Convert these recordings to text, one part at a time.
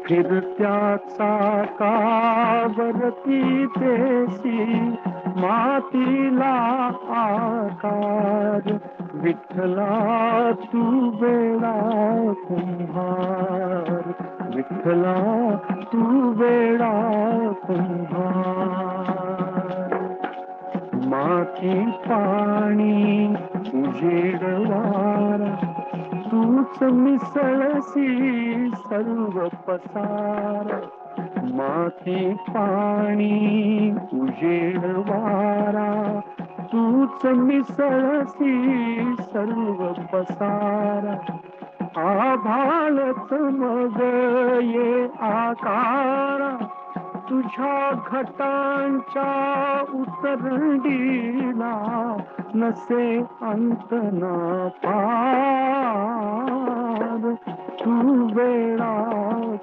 फिरत्याचा कावरती देशी मातीला आकार. विठ्ठला तू वेडा कुंभार, विठ्ठला तू वेडा कुंभार. माती पाणी उजेड वारा तूच मिसळसी सर्व पसारा. माती पाणी उजेड वारा तूच मिसळसी सर्व पसारा. आभाळच मग ये आकारा तुझ्या घटांच्या उतरंडीला नसे अंत ना पार. तू वेळा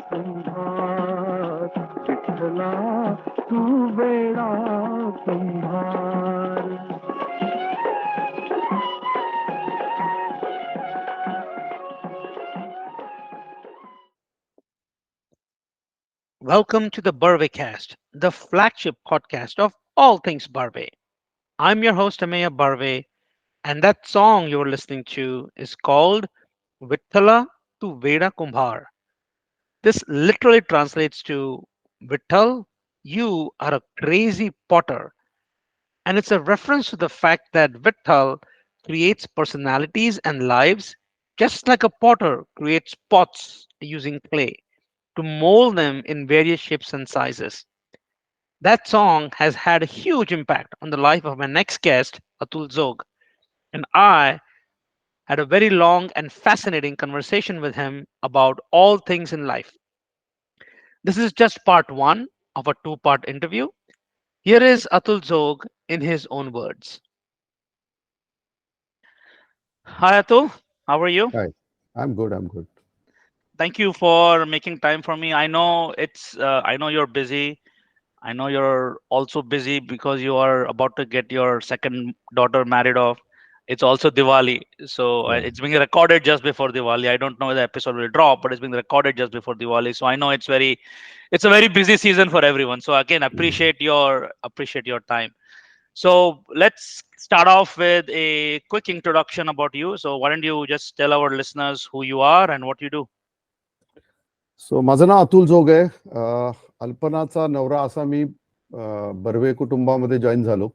कुंभार, विठ्ठला तू वेळा कुंभार. Welcome to the Barvé cast, the flagship podcast of all things Barvé. I'm your host Ameya Barvé, and that song you're listening to is called Vithala to Veda Kumbhar. This literally translates to Vittal, you are a crazy potter, and it's a reference to the fact that Vittal creates personalities and lives just like a potter creates pots using clay to mold them in various shapes and sizes. That song has had a huge impact on the life of my next guest, Atul Jog, and I had a very long and fascinating conversation with him about all things in life. This is just part one of a two-part interview. Here is Atul Jog in his own words. Hi Atul, how are you? Hi, I'm good. I'm good. Thank you for making time for me. I know you're busy. I know you're also busy because you are about to get your second daughter married off. It's also Diwali, so Yeah. it's being recorded just before Diwali. I don't know whether the episode will drop, but it's being recorded just before Diwali. So I know it's a very busy season for everyone. So again, Mhm. appreciate your time. So let's start off with a quick introduction about you. So why don't you just tell our listeners who you are and what you do? So माझं नाव अतुल जोग आहे. अल्पनाचा नवरा असा मी बर्वे कुटुंबामध्ये join झालो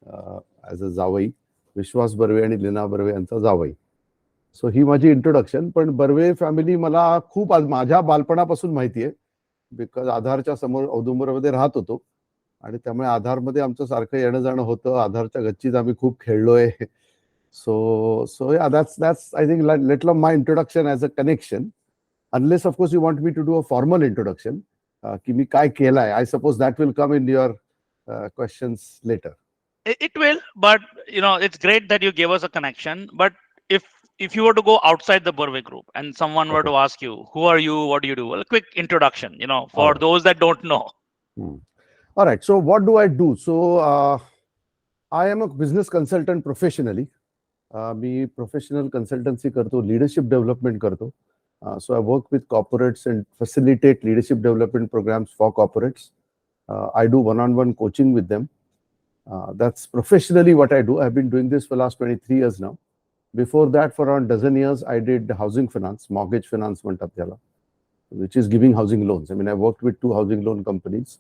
as a जावई. विश्वास बर्वे आणि लीना बर्वे यांचा जावई. सो ही माझी इंट्रोडक्शन. पण बर्वे फॅमिली मला खूप माझ्या बालपणापासून माहिती आहे. बिकॉज आधारच्या समोर औदुंबरमध्ये राहत होतो आणि त्यामुळे आधारमध्ये आमचं सारखं येणं जाणं होतं. आधारच्या गच्चीत आम्ही खूप खेळलोय. सो या that's I think little of my introduction as a connection. Unless, of course, you want me to do a formal introduction, ki mi kai kela hai. I suppose that will come in your questions later. It will, but it's great that you gave us a connection. But if if you were to go outside the Burway group and someone were Okay. to ask you, who are you, what do you do? Well, a quick introduction, All for right. those that don't know. Hmm. All right. So, what do I do? So, I am a business consultant professionally. Me professional consultancy करतो, leadership development करतो. So, I work with corporates and facilitate leadership development programs for corporates. I do one-on-one coaching with them. That's professionally what I do. I've been doing this for the last 23 years now. Before that, for around a dozen years, I did housing finance, mortgage finance, which is giving housing loans. I mean, I worked with two housing loan companies,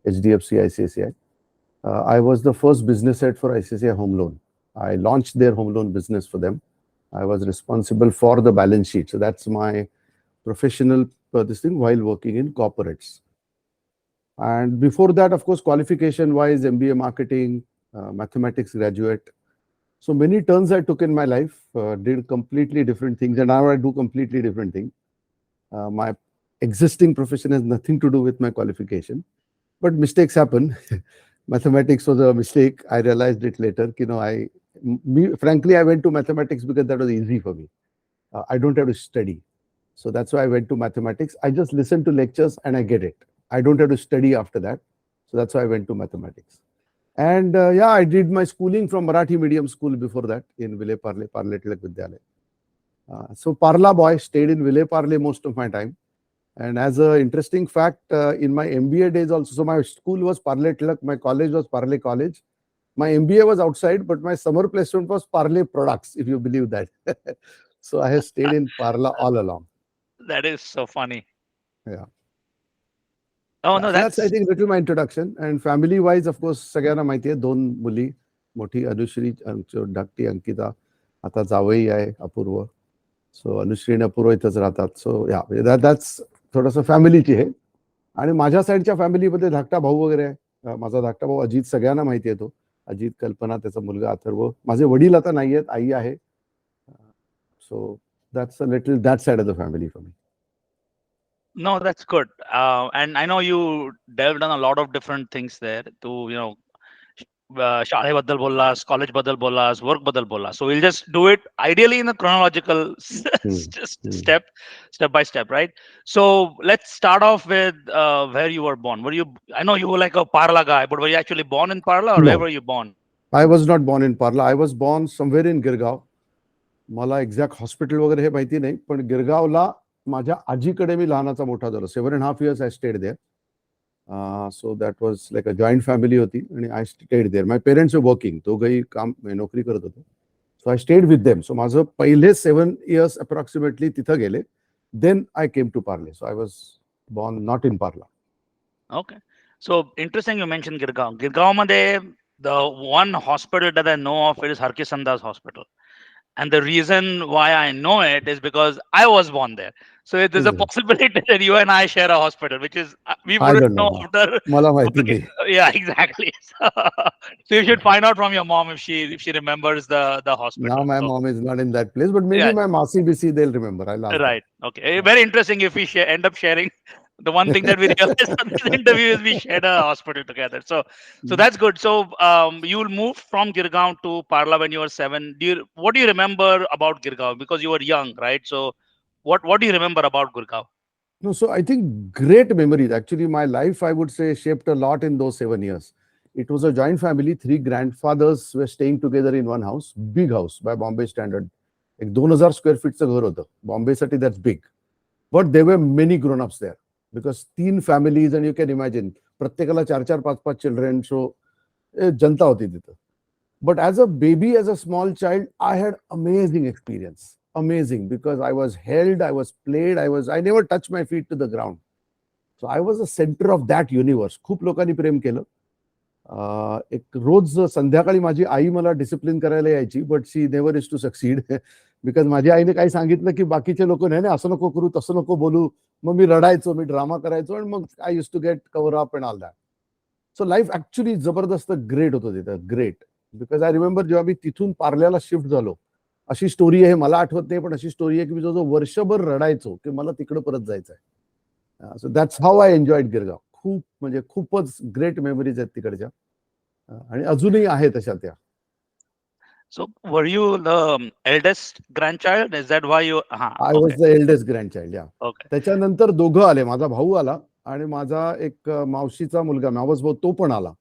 HDFC, ICICI. I was the first business head for ICICI Home Loan. I launched their home loan business for them. I was responsible for the balance sheet. So that's my professional this thing while working in corporates. And before that, of course, qualification-wise, MBA marketing, mathematics graduate. So many turns I took in my life, did completely different things, and now I do completely different things. My existing profession has nothing to do with my qualification, but mistakes happen. Mathematics was a mistake. I realized it later. Frankly, I went to mathematics because that was easy for me. I don't have to study. So that's why I went to mathematics. I just listen to lectures and I get it. I don't have to study after that. So that's why I went to mathematics. And I did my schooling from Marathi medium school before that in Vile Parle, Parle Tilak Vidyalaya. So Parla boy, stayed in Vile Parle most of my time. And as an interesting fact, in my MBA days also, so my school was Parle Tilak, my college was Parle College. My MBA was outside, but my summer placement was Parle Products, if you believe that. So I have stayed in Parla all along. That is so funny. Yeah. Oh Yeah, no, so that's I that's think little my introduction. And family wise, of course, सगळ्यांना माहिती आहे दोन मुली, मोठी अनुश्री, धाकटी अंकिता, आता जावई आहे अपूर्व. सो अनुश्री आणि अपूर्व इथंच राहतात. सो या दॅट्स थोडंसं फॅमिलीची आहे. आणि माझ्या साईडच्या फॅमिलीमध्ये धाकटा भाऊ वगैरे आहे. माझा धाकटा भाऊ अजित सगळ्यांना माहिती आहे तो. अजित, कल्पना, त्याचा मुलगा अथर्व. माझे वडील आता नाही आहेत, आई आहे. So that's a little that side of the family for me. no, that's good. And I know you delved on a lot of different things there to, शाळेबद्दल बोललास, कॉलेज बद्दल बोललास, वर्क बद्दल बोललास. So we'll just do it ideally in a chronological step by step, right? So let's start off with where you were born. I know you were like a Parla guy, but were you actually born in Parla, or No. where were you born? I was not born in Parla. I was born somewhere in Girgaon. मला exact hospital वगैरे हे माहिती नाही, पण गिरगावला माझ्या आजीकडे मी लहानाचा मोठा झालो. 7.5 years I stayed there. So that was like a joint family होती आणि I stayed there. My parents were working. दोघंही नोकरी करत होते. So I stayed with them. So माझं पहिले 7 years approximately तिथं गेले. Then I came to Parle. So I was born not in Parla. Okay. So interesting you mentioned Girgaon. Girgaon मध्ये the one hospital that I know of is Harkisanda's hospital. And the reason why I know it is because I was born there. So there's a possibility that you and I share a hospital, which is we I wouldn't don't know know. after. मला माहिती नाही. Yeah, exactly. So you should find out from your mom if she remembers the hospital. Now my mom is not in that place, but maybe Yeah. my Masi Bisi they'll remember. I'll ask them. Right. Okay. Very interesting if we end up sharing. The one thing that we realized from this interview is we shared a hospital together. So that's good. So you'll move from Girgaon to Parla when you were 7. What do you remember about Girgaon? Because you were young, right? So what do you remember about Girgaon? No, so I think great memories. Actually, my life, I would say, shaped a lot in those 7 years. It was a joint family. 3 grandfathers were staying together in one house. Big house by Bombay standard. एक 2000 square feet चं घर होतं. Bombay साठी that's big. But there were many grown-ups there. Because 3 families and you can imagine, प्रत्येकाला 4-4, 5-5 children. So जनता होती तिथं. But as a baby, as a small child, I had amazing experience. Amazing, because I was held, I was played, I never touched my feet to the ground. So I was the center of that universe. खूप लोकांनी प्रेम केलं. एक रोज संध्याकाळी माझी आई मला discipline करायला यायची, but she never is to succeed. Because माझ्या आईने काही सांगितलं की बाकीचे लोक नाही असं नको करू, तसं नको बोलू. मग मी रडायचो, मी ड्रामा करायचो, आणि मग I use to get cover up and all that. So life actually जबरदस्त ग्रेट होतं तिथं, ग्रेट. बिकॉज आय रिमेंबर जेव्हा मी तिथून पार्ल्याला शिफ्ट झालो, अशी स्टोरी आहे, मला आठवत नाही, पण अशी स्टोरी आहे की मी जो वर्षभर रडायचो की मला तिकडं परत जायचं आहे. So that's how I enjoyed Girgaon. खूप म्हणजे खूपच ग्रेट मेमरीज आहेत तिकडच्या, आणि अजूनही आहे तशा त्या. So were you the eldest grandchild? Is that why you? I was the eldest grandchild. Yeah. Okay. त्याच्यानंतर दोघं आले, माझा भाऊ आला आणि माझा एक मावशीचा मुलगा मावस भाऊ तो पण आला.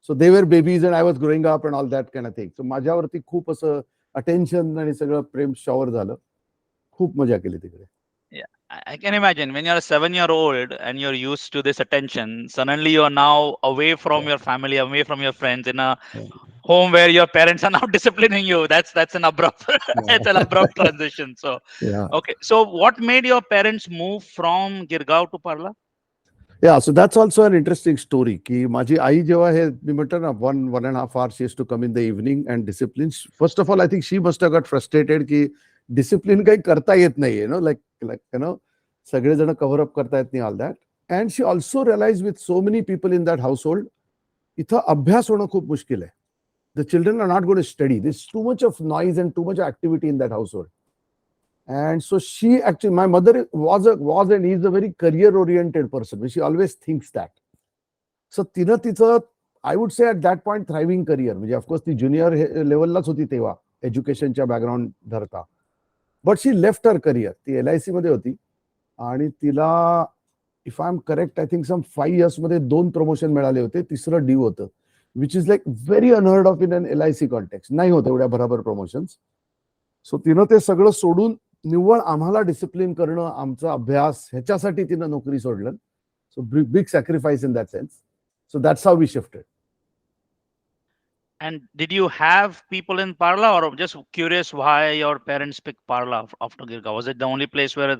सो दे वर babies and I was growing up and all that kind of thing. So माझ्यावरती खूप असं अटेन्शन आणि सगळं प्रेम शॉवर झालं. खूप मजा केली तिकडे. I can imagine when you're a 7-year-old and you're used to this attention, suddenly you're now away from your family, away from your friends, in a home where your parents are now disciplining you. That's an abrupt it's an abrupt transition. So Yeah. okay. So what made your parents move from Girgaon to Parla? Yeah, so that's also an interesting story. की माझी आई जेव्हा हे मी म्हटलं ना 1.5 hours she used to come in the evening and discipline. First of all, I think she must have got frustrated की discipline काही करता येत नाही, सगळेजण कव्हर अप करता येत नाही, all that. And she also realise with so many people in that household, इथं अभ्यास होणं खूप मुश्किल आहे. The children are not going to study. This too much of noise and too much activity in that household. And so she actually, my mother was and is a very career oriented person. She always thinks that. So तिचं I would say at that point thriving career. म्हणजे of course ती junior लेवललाच होती तेव्हा एज्युकेशनच्या background धरता. But she left her career. ती LIC मध्ये होती आणि तिला if I am correct I think some 5 years मध्ये 2 प्रमोशन मिळाले होते. तिसरं ड्यू होतं, which is like very unheard of in an LIC context. नाही होत एवढ्या बरोबर प्रमोशन्स. सो तिनं ते सगळं सोडून निव्वळ आम्हाला डिसिप्लिन करणं, आमचा अभ्यास ह्याच्यासाठी तिनं नोकरी सोडलं. So big sacrifice in that sense. So that's how we shifted. And did you have people in Parla, or just curious why your parents picked Parla after Girgaon? Was it the only place where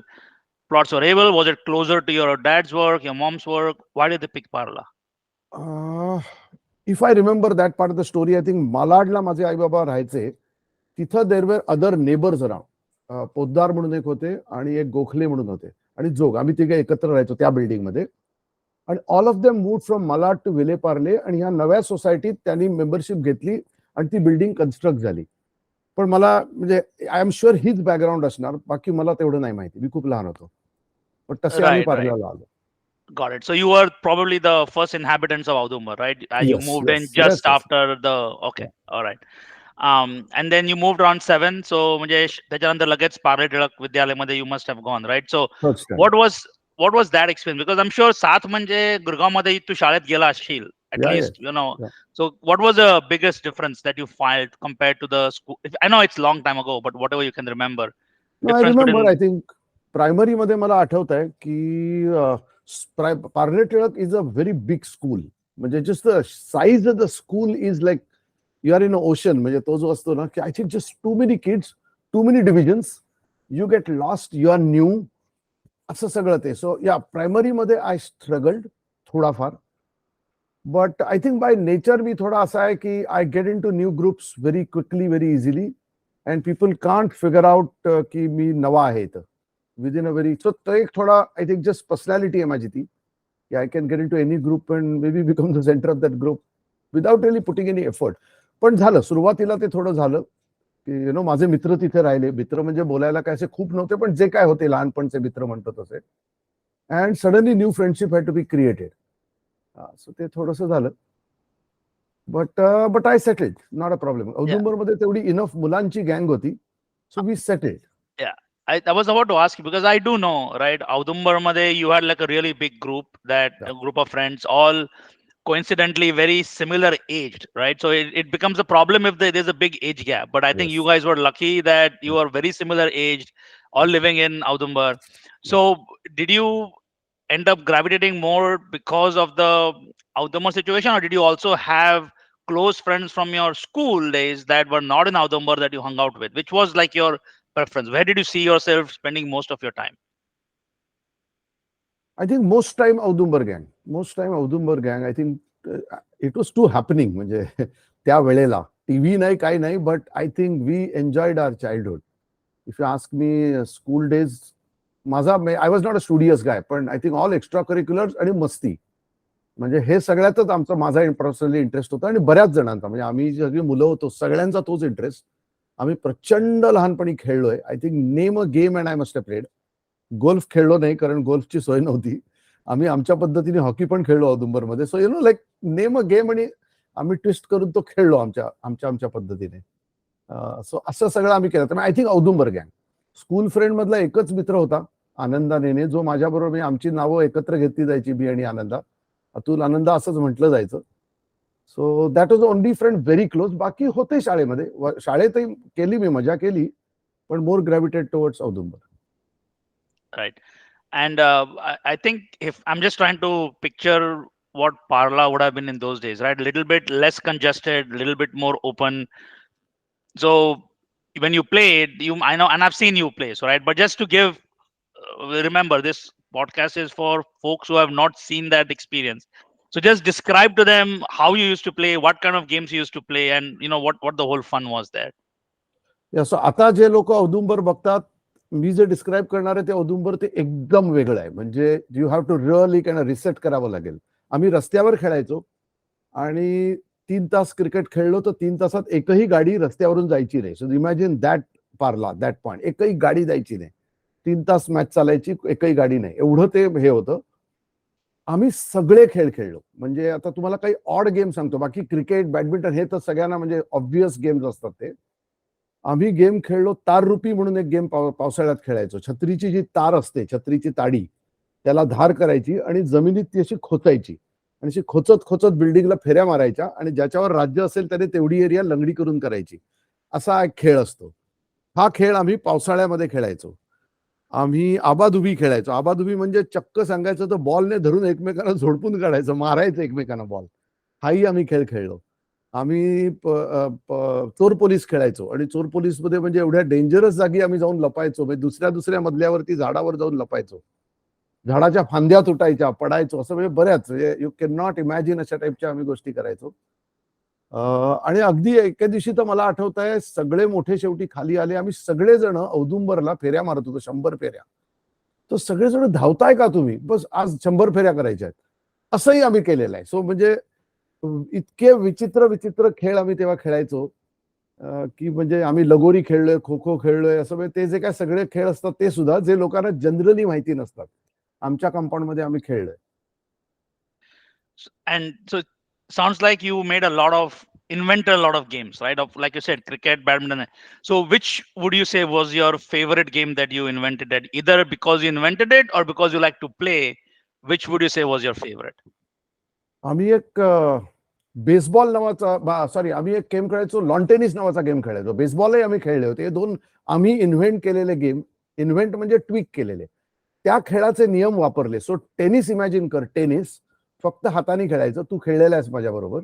plots were able? Was it closer to your dad's work, your mom's work? Why did they pick Parla? If I remember that part of the story, I think मालाडला माझे आई बाबा राहायचे. तिथं there were other neighbours around. Poddar म्हणून एक होते आणि एक गोखले म्हणून होते आणि जोग, आम्ही तिघे एकत्र राहायचो त्या बिल्डिंगमध्ये. आणि all of them moved from Malad to Vile Parle, आणि ह्या नव्या सोसायटीत त्यांनी मेंबरशिप घेतली आणि ती बिल्डिंग कन्स्ट्रक्ट झाली. पण मला म्हणजे आय एम शुअर हीच बॅकग्राऊंड असणार, बाकी मला तेवढं नाही माहिती, मी खूप लहान होतो. पण तसे आम्ही पार्ल्याला आलो. Got it. So you were probably the first inhabitants of Audumbar, right? You Yes, moved in yes, just yes. after the okay, all right. And then you moved around 7. So म्हणजे त्याच्यानंतर लगेच पार्ले टिळक विद्यालयामध्ये you must have gone, right? So First time. what was that experience? Because I'm sure 7 म्हणजे गुरगावमध्ये तू शाळेत गेला असशील at Yeah, least, yeah, you know. yeah. So what was the biggest difference that you felt compared to the school? I know it's long time ago, but whatever you can remember. No, I Difference remember, between I think primary मध्ये मला आठवत आहे की Parle Tilak is a very big school. म्हणजे just the size of the school is like you are in a ocean. म्हणजे तो जो असतो ना की I think just too many kids, too many divisions, you get lost, you are new, असं सगळं ते. सो या प्रायमरीमध्ये आय स्ट्रगल्ड थोडाफार. But I think by nature मी थोडा असा आहे की I get in to new groups very quickly, very easily, and people can't figure out की मी नवा आहे इथं विदिन अ व्हेरी. सो तो एक थोडा आय थिंक जस्ट पर्सनॅलिटी आहे माझी ती, की I can get in to any group and maybe become the centre of that group without really putting any effort. पण झालं, सुरुवातीला ते थोडं झालं की यु नो माझे मित्र तिथे राहिले. मित्र म्हणजे बोलायला काय असे खूप नव्हते, पण जे काय होते लहानपणचे मित्र म्हणतो तसे. And suddenly new friendship had to be created. So ते थोडंसं झालं. But I settled, not a problem. औदुंबरमध्ये तेवढी इनफ मुलांची गँग होती, so we settled. Yeah, I was about to ask you because I do know, right? Audumbar Made, you had like a really big group, a group of friends, all coincidentally very similar aged, right? So it becomes a problem if there's a big age gap. But I think you guys were lucky that you are very similar aged, all living in Audumbar. So did you end up gravitating more because of the Audumbar situation, or did you also have close friends from your school days that were not in Audumbar that you hung out with? Which was like your preference? Where did you see yourself spending most of your time? I think most time Audumbar gang. I think it was too happening. म्हणजे त्या वेळेला TV नाही, काही नाही, but I think we enjoyed our childhood. If you ask me school days, माझा I was not a studious guy, पण I think all extra curriculars आणि मस्ती, म्हणजे हे सगळ्यातच आमचा माझा पर्सनली इंटरेस्ट होता. आणि बऱ्याच जणांचा, म्हणजे आम्ही सगळी मुलं होतो सगळ्यांचा तोच इंटरेस्ट. आम्ही प्रचंड लहानपणी खेळलोय. I think name a game and I must have played. Golf खेळलो नाही कारण गोल्फची सोय नव्हती. आम्ही आमच्या पद्धतीने हॉकी पण खेळलो औदुंबरमध्ये. So you know like name a game, आणि आम्ही ट्विस्ट करून तो खेळलो आमच्या पद्धतीने. सो असं सगळं आम्ही केलं. तर आय थिंक औदुंबर गँग. स्कूल फ्रेंड मधला एकच मित्र होता, आनंदा नेने, जो माझ्याबरोबर, म्हणजे आमची नावं एकत्र घेतली जायची, मी आणि आनंदा. अतुल आनंदा असंच म्हटलं जायचं. So that was only friend very close. बाकी होते शाळेमध्ये, शाळेतही केली मी, मजा केली, पण more gravitated towards Audumbar. Right. And I think if I'm just trying to picture what Parla would have been in those days, right? A little bit less congested, a little bit more open. So when you played, I know, and I've seen you play, so right. But just to give, remember, this podcast is for folks who have not seen that experience. So just describe to them how you used to play, what kind of games you used to play, and you know what the whole fun was there. So आता जे लोक औदुंबर बघतात, मी जे describe करणार आहे ते औदुंबर ते एकदम वेगळं आहे. म्हणजे you have to really can reset करावं लागेल. आम्ही रस्त्यावर खेळायचो आणि 3 तास क्रिकेट खेळलो तर 3 तासात एकही गाडी रस्त्यावरून जायची नाही. So imagine that Parla, that point. एकही गाडी जायची नाही. 3 तास मॅच चालायची, एकही गाडी नाही, एवढं ते हे होतं. आम्ही सगळे खेळ खेळलो. म्हणजे आता तुम्हाला काही ऑड गेम सांगतो, बाकी क्रिकेट, बॅडमिंटन हे तर सगळ्यांना म्हणजे ऑब्व्हियस गेम्स असतात ते. आम्ही गेम खेळलो ताररूपी म्हणून एक गेम पावसाळ्यात खेळायचो. छत्रीची जी तार असते, छत्रीची ताडी, त्याला धार करायची आणि जमिनीत ती अशी खोचायची आणि अशी खोचत खोचत बिल्डिंगला फेऱ्या मारायच्या आणि ज्याच्यावर राज्य असेल त्याने तेवढी एरिया लंगडी करून करायची. असा एक खेळ असतो. हा खेळ आम्ही पावसाळ्यामध्ये खेळायचो. आम्ही आबाधुबी खेळायचो. आबाधुबी म्हणजे चक्क सांगायचं तर बॉलने धरून एकमेकांना झोडपून काढायचं, मारायचं एकमेकांना बॉल. हाही आम्ही खेळ खेळलो. आम्ही चोर पोलीस खेळायचो आणि चोर पोलीस मध्ये म्हणजे एवढ्या डेंजरस जागी आम्ही जाऊन लपायचो, म्हणजे दुसऱ्या मजल्यावरती झाडावर जाऊन लपायचो. झाडाच्या फांद्या तुटायच्या, पडायचो, असं म्हणजे बऱ्याच यू कॅन नॉट इमॅजिन अशा टाईपच्या आम्ही गोष्टी करायचो. आणि अगदी एके दिवशी तर मला आठवत आहे, सगळे मोठे शेवटी खाली आले. आम्ही सगळेजण औदुंबरला फेऱ्या मारत होतो, 100 फेऱ्या. तर सगळेजण धावताय का तुम्ही, बस आज 100 फेऱ्या करायच्या आहेत, असंही आम्ही केलेलं आहे. सो म्हणजे इतके विचित्र विचित्र खेळ आम्ही तेव्हा खेळायचो की म्हणजे आम्ही लगोरी खेळलोय, खो खो खेळलोय, असं म्हणजे ते जे काय सगळे खेळ असतात ते सुद्धा जे लोकांना जनरली माहिती नसतात, आमच्या कंपाऊंडमध्ये आम्ही खेळलोय. And so sounds like you made a lot of invented a lot of games, right? Of, like you said, cricket, badminton. So which would you say was your favorite game that you invented? That either because you invented it or because you like to play, which would you say was your favorite? आम्ही एक baseball नावाचा sorry आम्ही एक game खेळायचो, lawn tennis नावाचा game खेळायचो. बेसबॉलही आम्ही खेळले होते. हे दोन आम्ही इन्व्हेंट केलेले गेम, इन्व्हेंट म्हणजे ट्विक केलेले, त्या खेळाचे नियम वापरले. सो टेनिस इमॅजिन कर, टेनिस फक्त हाताने खेळायचं. तू खेळलेला आहेस माझ्या बरोबर.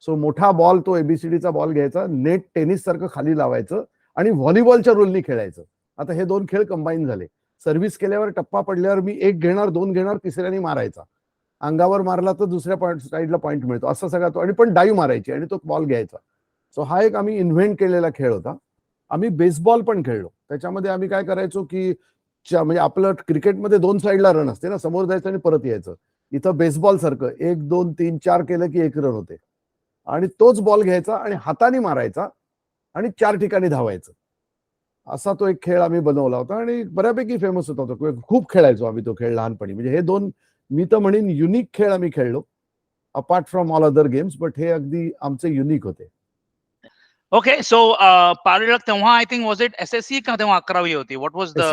सो मोठा बॉल, तो एबीसीडीचा बॉल घ्यायचा, नेट टेनिस सारखं खाली लावायचं आणि व्हॉलीबॉलच्या रोलनी खेळायचं. आता हे दोन खेळ कंबाईन झाले. सर्व्हिस केल्यावर टप्पा पडल्यावर मी एक घेणार, दोन घेणार, तिसऱ्याने मारायचा. अंगावर मारला तर दुसऱ्या साईडला पॉईंट मिळतो, असं सगळा तो. आणि पण डाईव्ह मारायची आणि तो बॉल घ्यायचा. सो हा एक आम्ही इन्व्हेंट केलेला खेळ होता. आम्ही बेसबॉल पण खेळलो. त्याच्यामध्ये आम्ही काय करायचो की म्हणजे आपलं क्रिकेटमध्ये 2 साईडला रन असते ना, समोर जायचं आणि परत यायचं. इथं बेसबॉल सारखं 1 2 3 4 केलं की 1 रन होते. आणि तोच बॉल घ्यायचा आणि हाताने मारायचा आणि 4 ठिकाणी धावायचं. असा तो एक खेळ आम्ही बनवला होता आणि बऱ्यापैकी फेमस होता तो. खूप खेळायचो आम्ही तो खेळ लहानपणी. म्हणजे हे दोन मी तर म्हणेन युनिक खेळ आम्ही खेळलो, apart from all other games, but हे अगदी आमचे युनिक होते. Okay, so पारळक तेव्हा I think was it SSC का तेव्हा 11वी होती? What was the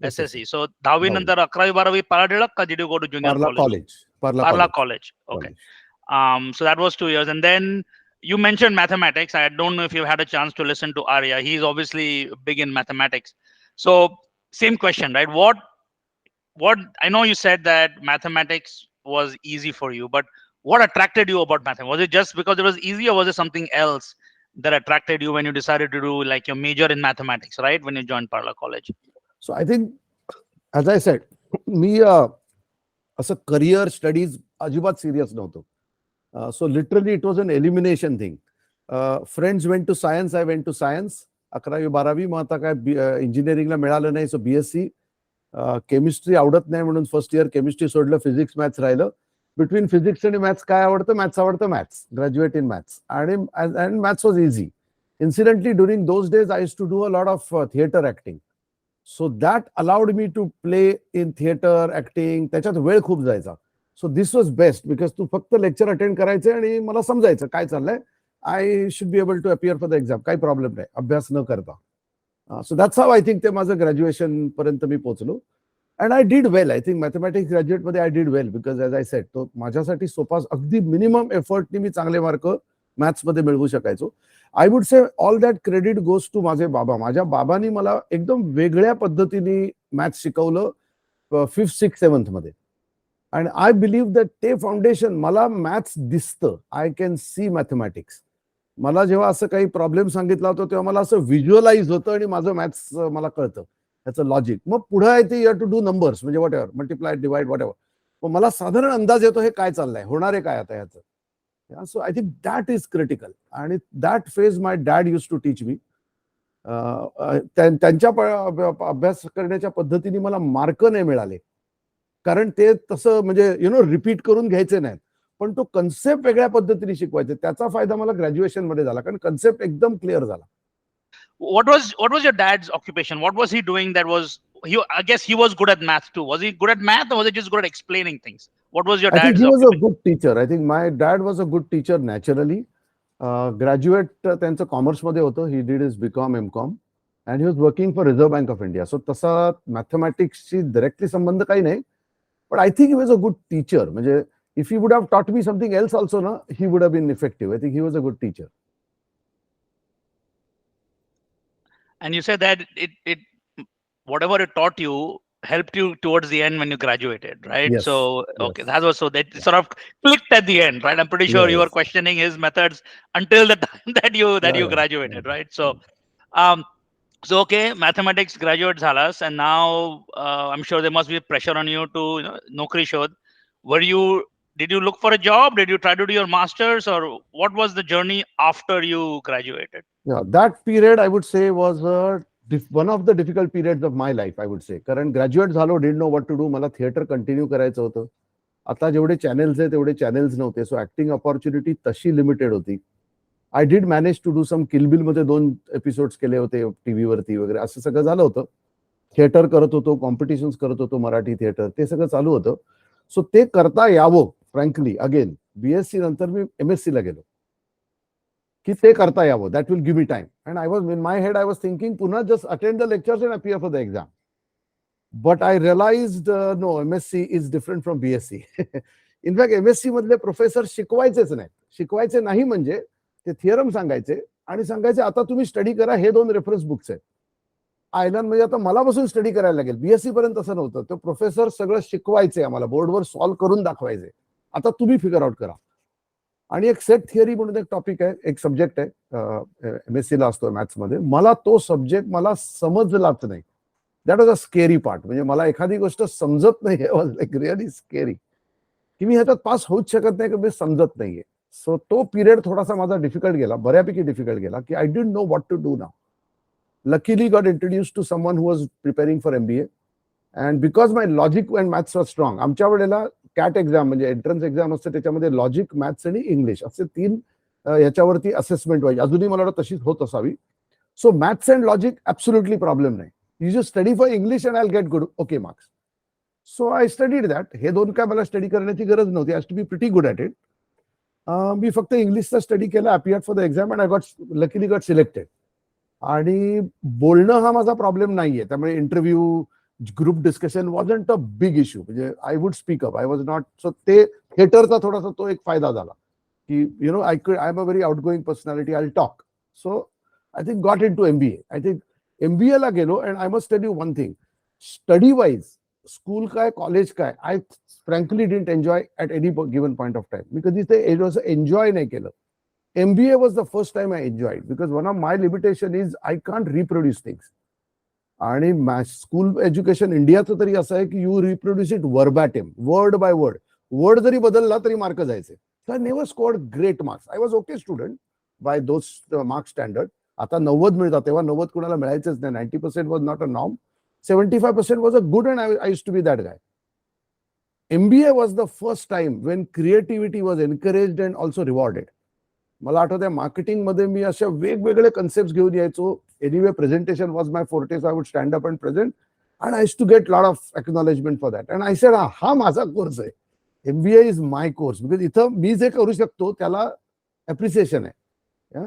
SSC? So 10वी नंतर 11वी 12वी पारळक का did you go to junior college? Parla college. Okay. So that was 2 years, and then you mentioned mathematics. I don't know if you've had a chance to listen to Arya. He's obviously big in mathematics. So same question, right? What I know you said that mathematics was easy for you, but what attracted you about mathematics? Was it just because it was easy, or was it something else that attracted you when you decided to do like your major in mathematics, right? When you joined Parla College? So I think, as I said, मी असं career studies अजिबात serious नव्हतो. So literally it was an elimination thing. Friends went to science, I went to science. 11वी 12वी मग आता काय इंजिनिअरिंगला मिळालं नाही, सो बीएससी. केमिस्ट्री आवडत नाही म्हणून फर्स्ट इयर केमिस्ट्री सोडलं, फिजिक्स मॅथ्स राहिलं. बिटवीन फिजिक्स आणि मॅथ्स काय आवडतं? मॅथ्स आवडतं. Maths, graduate in maths. आणि maths was easy. Incidentally, during those days, I used to do a lot of theater acting. So that allowed me to play in theater, acting. त्याच्यात वेळ खूप जायचा. So this was best because तू फक्त lecture attend करायचे आणि मला समजायचं काय चाललंय. I should be able to appear for the exam. काही प्रॉब्लेम नाही अभ्यास न करता. So that's how I think ते माझं ग्रॅज्युएशन पर्यंत मी पोहोचलो. And I did well. I think mathematics ग्रॅज्युएटमध्ये I did well because as I said तो माझ्यासाठी सोपा, अगदी मिनिमम एफर्टनी मी चांगले मार्क मॅथ्समध्ये मिळवू शकायचो. I would say all that credit goes to माझे बाबा. माझ्या बाबांनी मला एकदम वेगळ्या पद्धतीने मॅथ्स शिकवलं 5th 6th 7th मध्ये. अँड आय बिलीव्ह दॅट ते फाउंडेशन मला मॅथ्स दिसतं. I can see mathematics. मला जेव्हा असं काही प्रॉब्लेम सांगितला होता तेव्हा मला असं व्हिज्युअलाइज होतं आणि माझं मॅथ्स मला कळतं त्याचं लॉजिक. मग पुढे आहे ते you have to do numbers, म्हणजे whatever, multiply, divide, whatever. मग मला साधारण अंदाज येतो हे काय चाललंय, होणार आहे काय आता याचं. So I think that is critical. And that phase my dad used to teach me. त्यांच्या अभ्यास करण्याच्या पद्धतीने मला मार्क नाही मिळाले कारण ते तसं म्हणजे रिपीट करून घ्यायचे नाहीत, पण तो कन्सेप्ट वेगळ्या पद्धतीने शिकवायचे. त्याचा फायदा मला ग्रॅज्युएशन मध्ये झाला कारण कन्सेप्ट एकदम क्लिअर झाला. What was your dad's occupation? What was he doing that was I guess he was good at math too. Was he good at math or was he just good at explaining things? What was your dad's occupation? I think he was occupation? a good teacher. I think my dad was a good teacher naturally. Graduate त्यांचं कॉमर्समध्ये होतं. He did is BCom MCom and he was working for Reserve Bank of India. So तसा मॅथमॅटिक्सशी directly संबंध काही नाही, but I think he was a good teacher. म्हणजे if he would have taught me something else also ना, he would have been effective. I think he was a good teacher. And you said that it whatever it taught you helped you towards the end when you graduated, right? Yes, So okay, that yes, was so that yeah, sort of clicked at the end, right? I'm pretty sure you were yes, questioning his methods until the time that yeah, you yeah, yeah. graduated, right? Yeah. Um, so okay, mathematics graduate zalas, and now I'm sure there must be pressure on you to nokri shod. Were you did you look for a job? Did you try to do your masters, or what was the journey after you graduated? Yeah, that period I would say was one of the difficult periods of my life, I would say. कारण graduate झालो, did know what to do. मला theatre continue करायचं होतं. आता जेवढे channels आहे तेवढे channels नव्हते, सो ऍक्टिंग ऑपॉर्च्युनिटी तशी लिमिटेड होती. I did manage to do some Kilbil मध्ये 2 एपिसोड्स केले होते टीव्हीवरती वगैरे, असं सगळं झालं होतं. थिएटर करत होतो, कॉम्पिटिशन्स करत होतो, मराठी थिएटर ते सगळं चालू होतं. सो ते करता यावं फ्रँकली अगेन बीएससी नंतर मी एमएससी ला गेलो की ते करता यावं, that will give me time. And I was in my head I was thinking पुन्हा just attend the lectures and appear for the exam. But I realised no, MSc is different from BSc. In fact MSc मधले professor शिकवायचेच नाही. शिकवायचे नाही म्हणजे ते theorem सांगायचे आणि सांगायचे आता तुम्ही स्टडी करा, हे 2 रेफरन्स बुक्स आहेत. आयलन म्हणजे आता मला बसून स्टडी करायला लागेल. बीएससी पर्यंत तसं नव्हतं. तो प्रोफेसर सगळं शिकवायचे, आम्हाला बोर्डवर सॉल्व्ह करून दाखवायचे. आता तुम्ही फिगर आउट करा. आणि एक सेट थिअरी म्हणून एक टॉपिक आहे, एक सब्जेक्ट आहे, एमएससी ला असतो मॅथ्समध्ये. मला तो सब्जेक्ट मला समजलाच नाही. That was a scary part. म्हणजे मला एखादी गोष्ट समजत नाही, वॉज लाईक रिअली स्केरी, की मी ह्याच्यात पास होऊच शकत नाही, की मी समजत नाहीये. सो तो पिरियड थोडासा माझा डिफिकल्ट गेला, बऱ्यापैकी डिफिकल्ट गेला, की I didn't know what to do now. Luckily got introduced to someone who was preparing for MBA, and because my logic and maths were strong, आमच्या वेळेला कॅट एक्झाम म्हणजे एंट्रन्स एक्झाम असते, त्याच्यामध्ये logic, maths आणि English असे 3 याच्यावरती assessment व्हायची. अजूनही मला वाटतं तशीच होत असावी. So maths and logic absolutely problem नाही. You just study for English and I get good okay marks. So I studied that. हे 2 काय मला स्टडी करण्याची गरज नव्हती. I to be pretty good at it. मी फक्त इंग्लिशचा स्टडी केला, appeared for the exam and I got luckily got selected. आणि बोलणं हा माझा प्रॉब्लेम नाहीये, त्यामुळे interview, group discussion wasn't a big issue. म्हणजे I would speak up, I was not. So ते थिएटरचा थोडासा तो एक फायदा झाला, की you know I am a very outgoing personality, I talk. So I think got into MBA. I think MBA ला गेलो. And I must tell you one thing, study wise school काय college काय, I frankly didn't enjoy at any given point of time. मी कधी ते enjoy नाही केलं. MBA was the first time I enjoyed, because one of my limitation is I can't reproduce things. आणि school education इंडियाचं तरी असं आहे की you reproduce it verbatim, word by word. Word जरी बदलला तरी मार्क जायचे. So I never scored great marks. I was okay student by those mark standard. आता 90 मिळतात, तेव्हा 90 कुणाला मिळायचेच नाही. 90% was not a norm. 75% was a good, and I use to be that guy. MBA was the first time when creativity was encouraged and also rewarded. मला आठवत आहे मार्केटिंगमध्ये मी अशा वेगवेगळे कन्सेप्ट घेऊन यायचो. Anyway presentation was my forte, so I would stand up and present, and I to get lot of acknowledgement for that. And I said हा माझा कोर्स आहे, MBA is my course, because इथं मी जे करू शकतो त्याला अप्रिसिएशन आहे.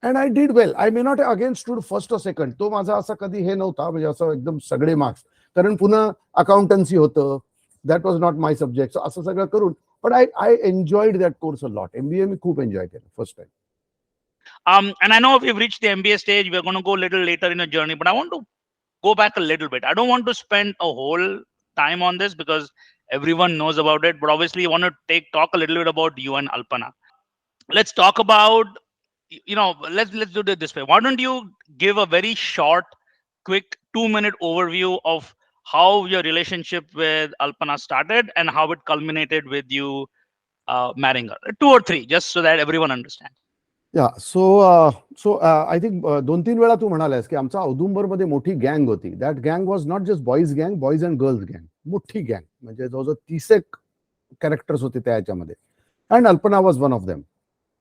And I did well. I may not again stood first or second, तो माझा असा कधी हे नव्हता, म्हणजे असं एकदम सगळे मार्क्स. कारण पुन्हा अकाउंटन्सी होतं, that was not my subject. असं सगळं करून, but I enjoyed that course a lot. MBA मी खूप एन्जॉय केलं first time. And I know we've reached the MBA stage. We're going to go a little later in the journey, but I want to go back a little bit. I don't want to spend a whole time on this because everyone knows about it. But obviously, I want to talk a little bit about you and Alpana. Let's talk about, let's do it this way. Why don't you give a very short, quick 2-minute overview of how your relationship with Alpana started and how it culminated with you marrying her. 2 or 3, just so that everyone understands. या so I think 2-3 वेळा तू म्हणालास की आमचा औदुंबरमध्ये मोठी गँग होती. That गँग was not just boys गँग, boys and girls गँग, मोठी गँग. म्हणजे जवळजवळ 30 एक कॅरेक्टर्स होते त्या याच्यामध्ये, and Alpana was one of them.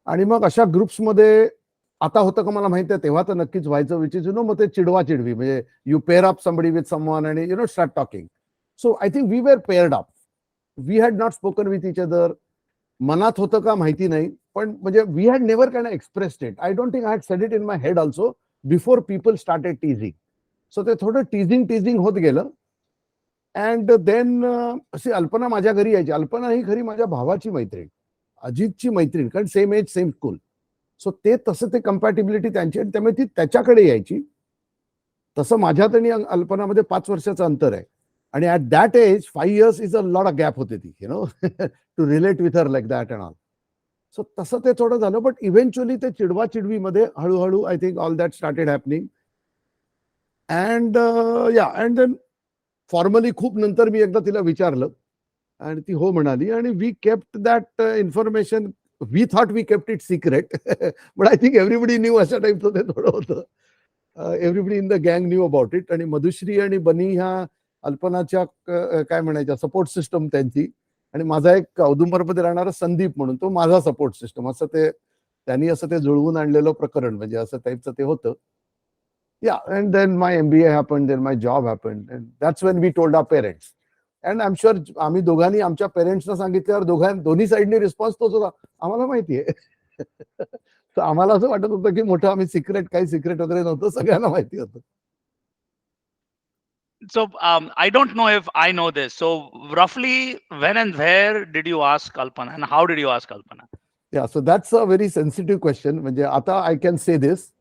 आणि मग अशा ग्रुप्समध्ये आता होतं का मला माहिती आहे, तेव्हा तर नक्कीच व्हायचं, विच इज मग ते चिडवा चिडवी, म्हणजे you pair up somebody with someone आणि start talking. So I think we were paired up. We had not spoken with each other. मनात होतं का माहिती नाही, पण म्हणजे we had never kind of expressed it. I don't think I had said it in my head also before people started teasing. So ते थोडं teasing होत गेलं. अँड देन अशी अल्पना माझ्या घरी यायची. अल्पना ही खरी माझ्या भावाची मैत्रीण, अजितची मैत्रीण, कारण same age same school. So ते तसं ते कम्पॅटिबिलिटी त्यांची, आणि त्यामुळे ती त्याच्याकडे यायची. तसं माझ्यात आणि अल्पनामध्ये 5 वर्षाचं अंतर आहे. आणि at that age 5 years is a lot of gap होते ती, to relate with her like that and all. So तसं ते थोडं झालं, बट इव्हेंच्युअली ते चिडवा चिडवीमध्ये हळूहळू I think all that started happening. And and then formally खूप नंतर मी एकदा तिला विचारलं आणि ती हो म्हणाली, आणि we kept that information. We thought we kept it secret, but I think everybody knew अशा टाईपचं ते थोडं होतं. एव्हरीबडी इन द गँग न्यू अबाउट इट. आणि मधुश्री आणि बनी ह्या अल्पनाच्या काय म्हणायच्या सपोर्ट सिस्टम त्यांची, आणि माझा एक औदुंबरमध्ये राहणारा संदीप म्हणून तो माझा सपोर्ट सिस्टम, असं ते त्यांनी असं ते जुळवून आणलेलं प्रकरण, म्हणजे असं टाईपचं ते होतं. Yeah, and then my MBA happened, then my job happened, and that's when we told our parents. And I'm sure आम्ही दोघांनी आमच्या पेरेंट्सना सांगितल्यावर दोन्ही साईडनी रिस्पॉन्स तोच होता, आम्हाला माहिती आहे. तर आम्हाला असं वाटत होतं की मोठं आम्ही सिक्रेट, काही सिक्रेट वगैरे नव्हतं, सगळ्यांना माहिती होतं. So I don't know if I know this. So roughly when and where did you ask Alpana, and how did you ask Alpana? Yeah, so that's a very sensitive question. म्हणजे आता I can say this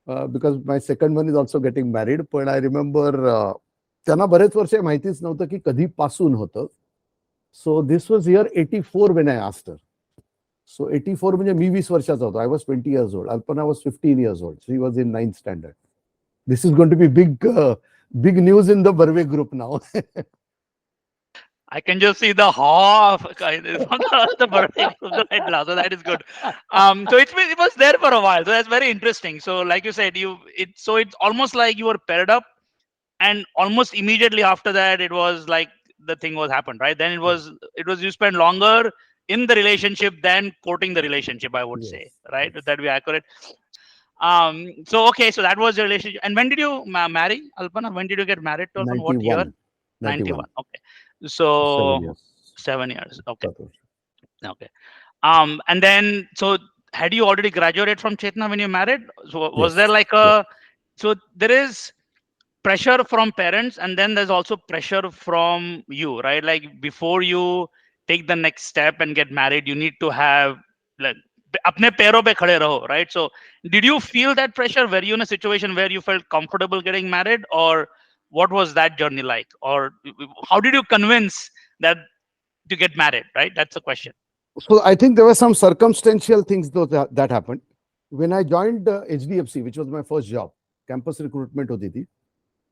because my second one is also getting married. पण I remember त्यांना बरेच वर्ष माहितीच नव्हतं की कधीपासून होतं. So this was year 84 when I asked her. So 84 म्हणजे मी 20 वर्षाचा होतो. I was 20 years old. Alpana was 15 years old. She was in 9th standard. This is going to be big news in the Barvé group now. I can just see the haw of the birthday right now. So that is good. So it was there for a while. So that's very interesting. So like you said, it's almost like you were paired up, and almost immediately after that, it was like the thing was happened, right? Then it was you spent longer in the relationship than courting the relationship, I would say, right? Would that be accurate? So okay, so that was your relationship. And when did you marry Alpana? When did you get married to Alpana? What year? 91. Okay. So 7 years. Okay. Okay. And then, so had you already graduated from Chetna when you married? So was there like so there is pressure from parents, and then there's also pressure from you, right? Like before you take the next step and get married, you need to have like apne पैरों पे खड़े रहो, right? So did you feel that pressure? Were you in a situation where you felt comfortable getting married, or what was that journey like? Or how did you convince that to get married, right? That's the question. So I think there were some circumstantial things though that happened. When I joined HDFC, which was my first job, campus recruitment hoti thi,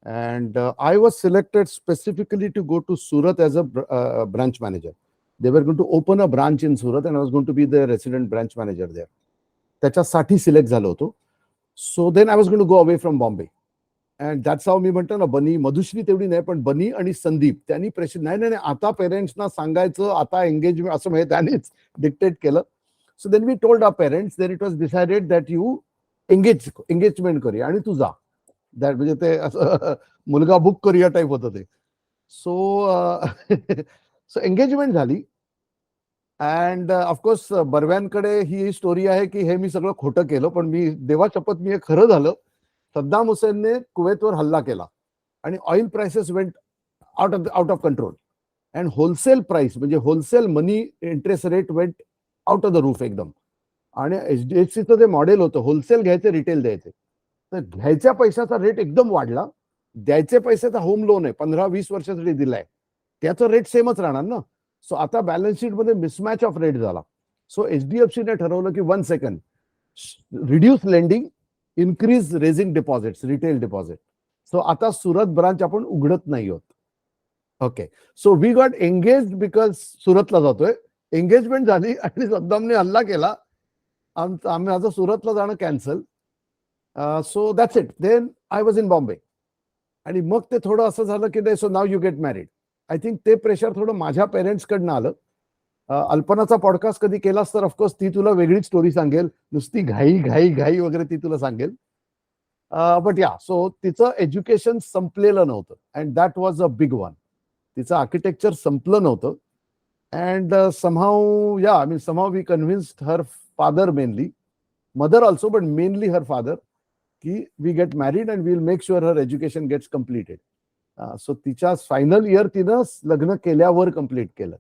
and I was selected specifically to go to Surat as a branch manager. They were going to open a branch in Surat, and I was going to be the resident branch manager there. त्याच्यासाठी select झालो होतो. So then I was going to go away from Bombay. And that's how मी म्हणतो ना, बनी मधुश्री तेवढी नाही, पण बनी आणि संदीप त्यांनी प्रेशर, नाही आता पेरेंट्सना सांगायचं, आता एंगेजमेंट, असं म्हणजे त्यांनीच डिक्टेट केलं. So then we told our parents, then it was decided that you engagement करूया आणि तू जा. दॅट म्हणजे ते असं मुलगा बुक करूया टाईप होतं ते. सो एंगेजमेंट झाली. अँड ऑफकोर्स बर्व्यांकडे ही स्टोरी आहे की हे मी सगळं खोटं केलं, पण मी देवा शपथ मी हे खरं झालं. सद्दाम हुसेनने कुवेतवर हल्ला केला आणि oil prices went out of control, and wholesale price म्हणजे wholesale money interest rate went out of the roof एकदम. आणि HDFCचं ते मॉडेल होतं, होलसेल घ्यायचे, रिटेल द्यायचे. तर घ्यायच्या पैशाचा रेट एकदम वाढला, द्यायचे पैशाचा होम लोन आहे 15-20 वर्षासाठी दिलाय, त्याचा रेट सेमच राहणार ना. सो आता बॅलन्स शीट मध्ये मिसमॅच ऑफ रेट झाला. सो HDFCने ठरवलं की 1 second, reduce lending, increase raising deposits, retail deposit. So आता सुरत ब्रांच आपण उघडत नाही आहोत. Okay, so we got engage because सुरतला जातोय. एंगेजमेंट झाली आणि सद्दामने हल्ला केला, माझं सुरतला जाणं cancel. So that's it. Then I was in Bombay. आणि मग ते थोडं असं झालं की so now you get married. I think ते प्रेशर थोडं माझ्या पेरेंट्सकडनं आलं. अल्पनाचा पॉडकास्ट कधी केलास तर ऑफकोर्स ती तुला वेगळीच स्टोरी सांगेल, नुसती घाई घाई घाई वगैरे ती तुला सांगेल. बट या, सो तिचं एज्युकेशन संपलेलं नव्हतं, and that was a big one. तिचं आर्किटेक्चर संपलं नव्हतं. And somehow we convinced her father mainly, mother also, but mainly her father, की we get married and we'll make sure her education gets completed. So तिच्या final year तिनं लग्न केल्यावर complete केलं.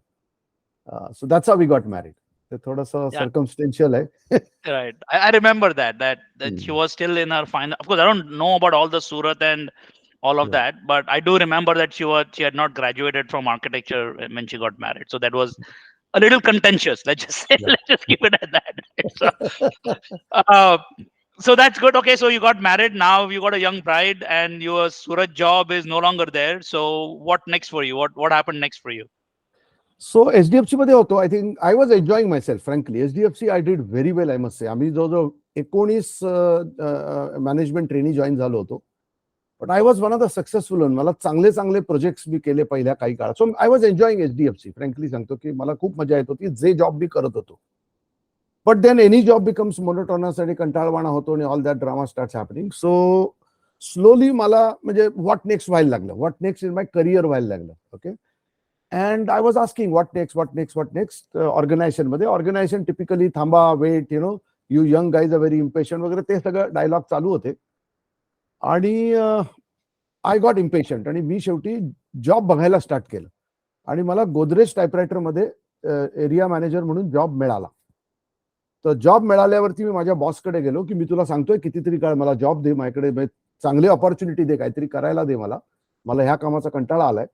So that's how we got married. ते थोडंसं Yeah, सर्कमस्टेन्शियल आहे. right. I remember that she Hmm. was still in her final. Of course, I don't know about all the Surat and all of Yeah. that, but I do remember that she had not graduated from architecture when she got married. So that was a little contentious. Let's just say, Yeah. let's just keep it at that. So, uh, so that's good. Okay, so you got married. Now you got a young bride, and your Surat job is no longer there. So what next for you? What happened next for you? So HDFC मध्ये होतो. I think I was enjoying my self frankly. HDFC I did very well I must से. आम्ही जवळजवळ 19 management trainee join झालो होतो. But I was one of the successful one. मला चांगले चांगले projects मी केले पहिल्या काही काळात. So I was enjoying HDFC. Frankly सांगतो की मला खूप मजा येत होती जे जॉब मी करत होतो. But then any job becomes monotonous आणि कंटाळवाणा होतो आणि all that drama starts happening. So slowly मला म्हणजे व्हॉट नेक्स्ट व्हायला लागलं. What next in my career व्हायला लागलं. Okay. And I was asking what next organization typically थांबा, wait, you young guys are very impatient वगैरे ते सगळं डायलॉग चालू होते. आणि आय गॉट इम्पेशंट आणि मी शेवटी जॉब बघायला स्टार्ट केलं. आणि मला गोदरेज टायपरायटर मध्ये एरिया मॅनेजर म्हणून जॉब मिळाला. तर जॉब मिळाल्यावरती मी माझ्या बॉसकडे गेलो की मी तुला सांगतोय कितीतरी काळ मला जॉब दे, माझ्याकडे चांगली ऑपॉर्च्युनिटी दे, काहीतरी करायला दे, मला ह्या कामाचा कंटाळा आलाय.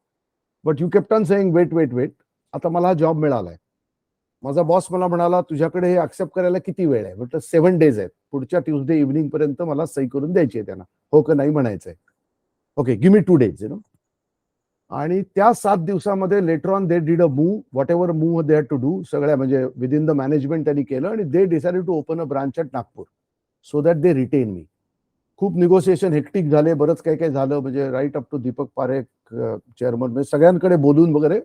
But you kept on saying wait. आता मला हा जॉब मिळालाय. माझा बॉस मला म्हणाला तुझ्याकडे हे ऍक्सेप्ट करायला किती वेळ आहे. म्हटलं 7 days आहेत. पुढच्या ट्यूसडे इव्हनिंग पर्यंत मला सही करून द्यायची आहे त्यांना. हो का नाही म्हणायचंय. Okay give me 2 days. आणि त्या 7 दिवसामध्ये later on they did a move, whatever move they had to do, सगळ्या म्हणजे विदिन द मॅनेजमेंट त्यांनी केलं आणि they decided to open a branch at Nagpur so that they retain me. खूप negotiation hectic झाले, बरंच काही काही झालं, म्हणजे right up to Deepak Parekh chairman, म्हणजे सगळ्यांकडे बोलून वगैरे.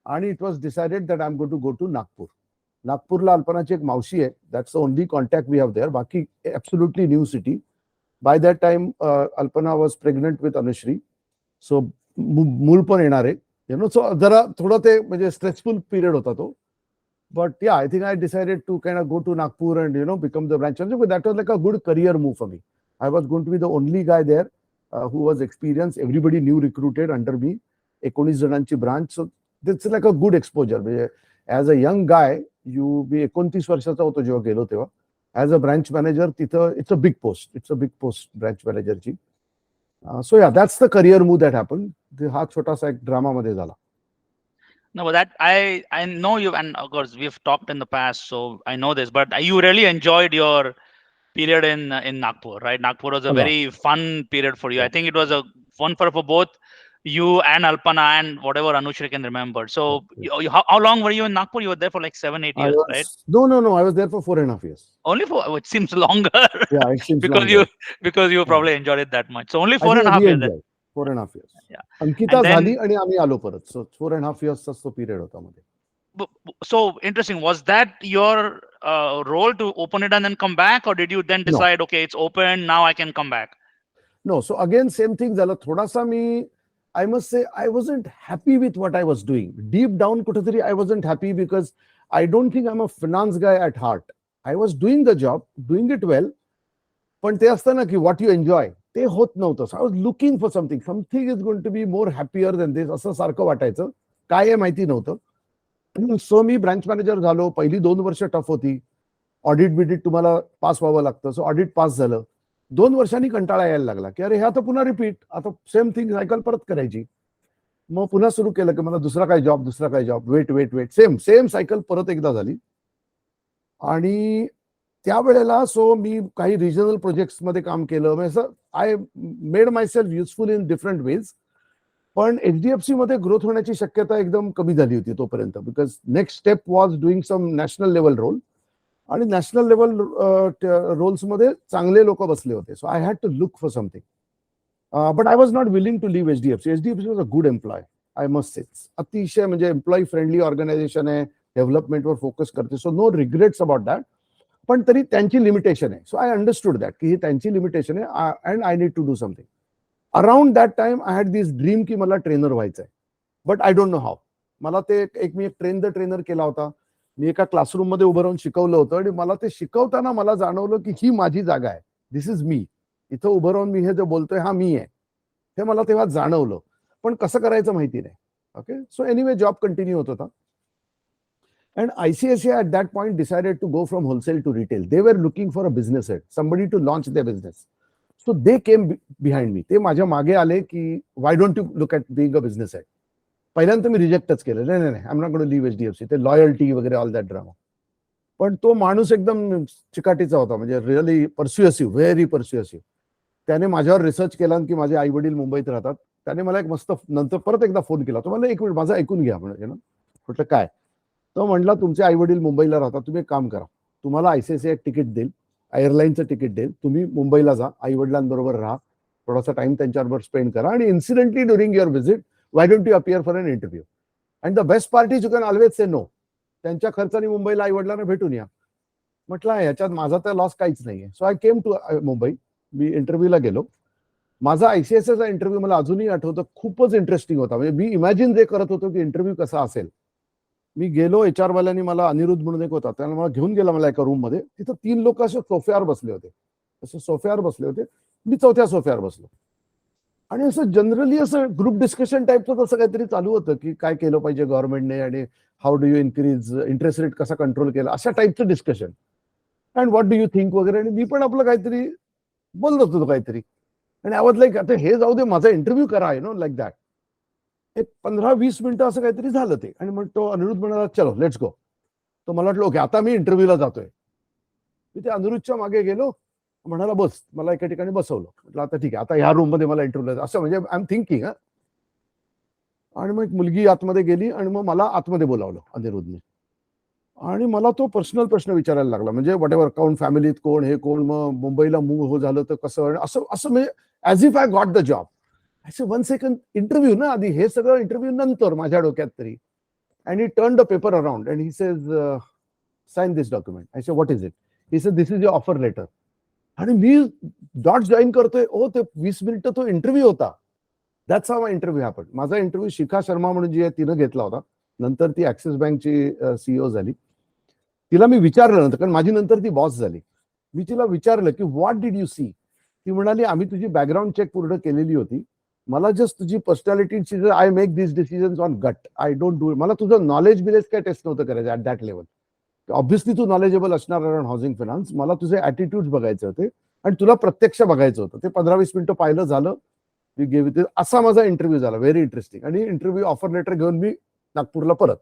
आणि it was decided that I am going to go to Nagpur. नागपूरला अल्पनाची एक मावशी आहे. That's the only contact we have there. बाकी absolutely new city. By that time Alpana was pregnant with Anushri. So मूल पण येणार आहे. सो जरा थोडं ते म्हणजे स्ट्रेसफुल पिरियड होता तो. But yeah, I think I decided to kind of go to Nagpur and become the branch manager. But that was like a good career move for me. I was going to be the only guy there who was experienced. Everybody new recruited under me. 19 जणांची branch. So that's like a good exposure. As a young guy, मी 29 वर्षाचा होतो जेव्हा गेलो तेव्हा. As a branch manager, तिथं it's a big post. It's a big post branch manager ची. So yeah, that's the career move that happened. हा छोटासा एक ड्रामा मध्ये झाला. No, but that I know you, and of course we've talked in the past, so I know this. But you really enjoyed your period in Nagpur, right? Nagpur was a very fun period for you. Yeah. I think it was a fun for both you and Alpana and whatever Anushri can remember. So how long were you in Nagpur? You were there for like 7-8 years, right? No. I was there for 4.5 years. Only for it seems longer. Yeah, it seems because longer. you probably enjoyed it that much. So only I think 4.5 we years. enjoyed 4.5 years. Yeah. Ankita And then- झाली आणि आम्ही आलो परत. So 4.5 years तो period होता मध्ये. So interesting. Was that your role to open it and then come back, or did you then decide, okay, it's open now, I can come back? No. So again, same thing झालं. थोडासा मी, I must say, I wasn't happy with what I was doing. Deep down, कुठेतरी I wasn't happy because I don't think I'm a finance guy at heart. I was doing the job, doing it well. पण ते असतं ना की what you enjoy, ते होत नव्हतं. So I was looking for something. Something is going to be more happier than this. असं सारखं वाटायचं. काय आहे माहिती नव्हतं. सो मी ब्रांच मॅनेजर झालो. पहिली 2 वर्ष टफ होती. ऑडिट बिडिट तुम्हाला पास व्हावं लागतं. सो ऑडिट पास झालं. 2 वर्षांनी कंटाळा यायला लागला की अरे हे आता पुन्हा रिपीट, आता सेम थिंग सायकल परत करायची. मग पुन्हा सुरू केलं की मला दुसरा काय जॉब, वेट सेम सायकल परत एकदा झाली. आणि त्यावेळेला सो मी काही रिजनल प्रोजेक्ट्स मध्ये काम केलं. म्हणजे I made myself useful in different ways. पण एचडीएफसी मध्ये ग्रोथ होण्याची शक्यता एकदम कमी झाली होती तोपर्यंत. Because next step was doing some national level role. आणि नॅशनल लेवल रोल्स मध्ये चांगले लोक बसले होते. So I had to look for something. But I was not willing to leave HDFC. HDFC was a good employ, I must say. अतिशय म्हणजे employee friendly organisation आहे. डेव्हलपमेंटवर focus करते. So no regrets about that. पण तरी त्यांची लिमिटेशन आहे. So I understood that की ही त्यांची लिमिटेशन आहे and I need to do something. Around that time I had this dream की मला ट्रेनर व्हायचं आहे. But I don't know how. मला ते मी एक ट्रेन द ट्रेनर केला होता. मी एका क्लासरूम मध्ये उभं राहून शिकवलं होतं आणि मला ते शिकवताना मला जाणवलं की ही माझी जागा आहे. दिस इज मी. इथं उभं राहून मी हे जे बोलतोय हा मी आहे, हे मला तेव्हा जाणवलं. पण कसं करायचं माहिती नाही. Okay. So anyway job continue होत होता. And ICICI at that point decided to go from wholesale to retail. They were looking for a business head, somebody to launch their business. So they came behind me. ते माझ्या मागे आले की why don't you look at being a business head? पहिल्यांदा मी रिजेक्टच केलं. नाही नाही, I am not going to leave HDFC. ते लॉयल्टी वगैरे ऑल दॅट ड्रामा. पण तो माणूस एकदम चिकाटीचा होता, म्हणजे रिअली परस्युएसिव्ह, व्हेरी परस्युएसिव्ह. त्याने माझ्यावर रिसर्च केला की माझे आई वडील मुंबईत राहतात. त्याने मला एक मस्त नंतर परत एकदा फोन केला. तो म्हणला एक मिनिट माझं ऐकून घ्या म्हणजे ना. म्हटलं काय? तो म्हणला तुमचे आई वडील मुंबईला राहतात, तुम्ही एक काम करा, तुम्हाला ICICI तिकीट देईल, एअरलाईनचं तिकीट देईल, तुम्ही मुंबईला जा, आई वडिलांबरोबर राहा, थोडासा टाइम त्यांच्याबरोबर स्पेंड करा, आणि incidentally during your visit why don't you appear for an interview, and the best part is you can always say no. त्यांच्या खर्चाने मुंबईला आई वडिलांना भेटून या. म्हटलं याच्यात माझा तर लॉस काहीच नाहीये. So I came to Mumbai. मी इंटरव्ह्यूला गेलो. माझा ICICIचा इंटरव्ह्यू मला अजूनही आठवतं, खूपच इंटरेस्टिंग होता. म्हणजे मी इमॅजिन जे करत होतो की इंटरव्ह्यू कसा असेल. मी गेलो, HR वाल्यांनी मला, अनिरुद्ध म्हणून एक होता, त्याला मला घेऊन गेला मला एका रूम मध्ये. तिथं 3 लोक असे सोफ्यावर बसले होते, असे सोफ्यावर बसले होते. मी 4थ्या सोफ्यावर बसलो, आणि असं जनरली असं ग्रुप डिस्कशन टाईपचं तसं काहीतरी चालू होतं की काय केलं पाहिजे गव्हर्नमेंटने, आणि how do you increase interest rate, कसा कंट्रोल केला, अशा टाईपचं discussion. And what do you think वगैरे. आणि मी पण आपलं काहीतरी बोलत होतो काहीतरी. आणि आय वॉज लाईक आता हे जाऊ दे, माझा इंटरव्ह्यू करा, लाईक दॅट. एक 15-20 मिनिटं असं काहीतरी झालं ते. आणि मग तो अनिरुद्ध म्हणाला चलो लेट्स गो. तो मला वाटलं ओके आता मी इंटरव्ह्यूला जातोय. मी त्या अनिरुद्धच्या मागे गेलो, म्हणाला बस, मला एका ठिकाणी बसवलं. म्हटलं आता ठीक आहे, आता ह्या रूम मध्ये मला इंटरव्ह्यूला, असं म्हणजे आय एम थिंकिंग. आणि मग एक मुलगी आतमध्ये गेली, आणि मग मला आतमध्ये बोलावलं अनिरुद्धने. आणि मला तो पर्सनल प्रश्न विचारायला लागला, म्हणजे वॉट एव्हर, अकाउंट, फॅमिलीत कोण, हे कोण, मग मुंबईला मूव्ह हो झालं तर कसं, असं असं म्हणजे as if I got the job. असं 1 सेकंड, इंटरव्ह्यू ना आधी, हे सगळं इंटरव्ह्यू नंतर माझ्या डोक्यात तरी. And he turn the paper around and he says sign this document. I say what is it? He says this is your offer letter. आणि मी डॉट जॉईन करतोय. ओ ते 20 मिनिटं तो इंटरव्ह्यू होता. That's how my interview happen. माझा interview Shikha Sharma म्हणून जी आहे तिनं घेतला होता. नंतर ती ऍक्सिस बँकची CEO झाली. तिला मी विचारलं नंतर, कारण माझी नंतर ती बॉस झाली. मी तिला विचारलं की व्हॉट डिड यू सी. ती म्हणाली आम्ही तुझी बॅकग्राऊंड चेक पूर्ण केलेली होती, मला जस्ट तुझी personality, I make this decisions on gut, I don't do it. मला तुझं नॉलेज बिलेज काय टेस्ट नव्हतं करायचं ॲट दॅट लेवल. ऑब्व्हियसली तू नॉलेजेबल असणार अराउंड हाऊसिंग फायनान्स. मला तुझे ॲटिट्यूड बघायचे होते आणि तुला प्रत्यक्ष बघायचं होतं. ते 15-20 मिनिटं पाहिलं, झालं. Me gave it. असा माझा इंटरव्ह्यू झाला, व्हेरी इंटरेस्टिंग. आणि इंटरव्ह्यू ऑफर लेटर घेऊन मी नागपूरला परत.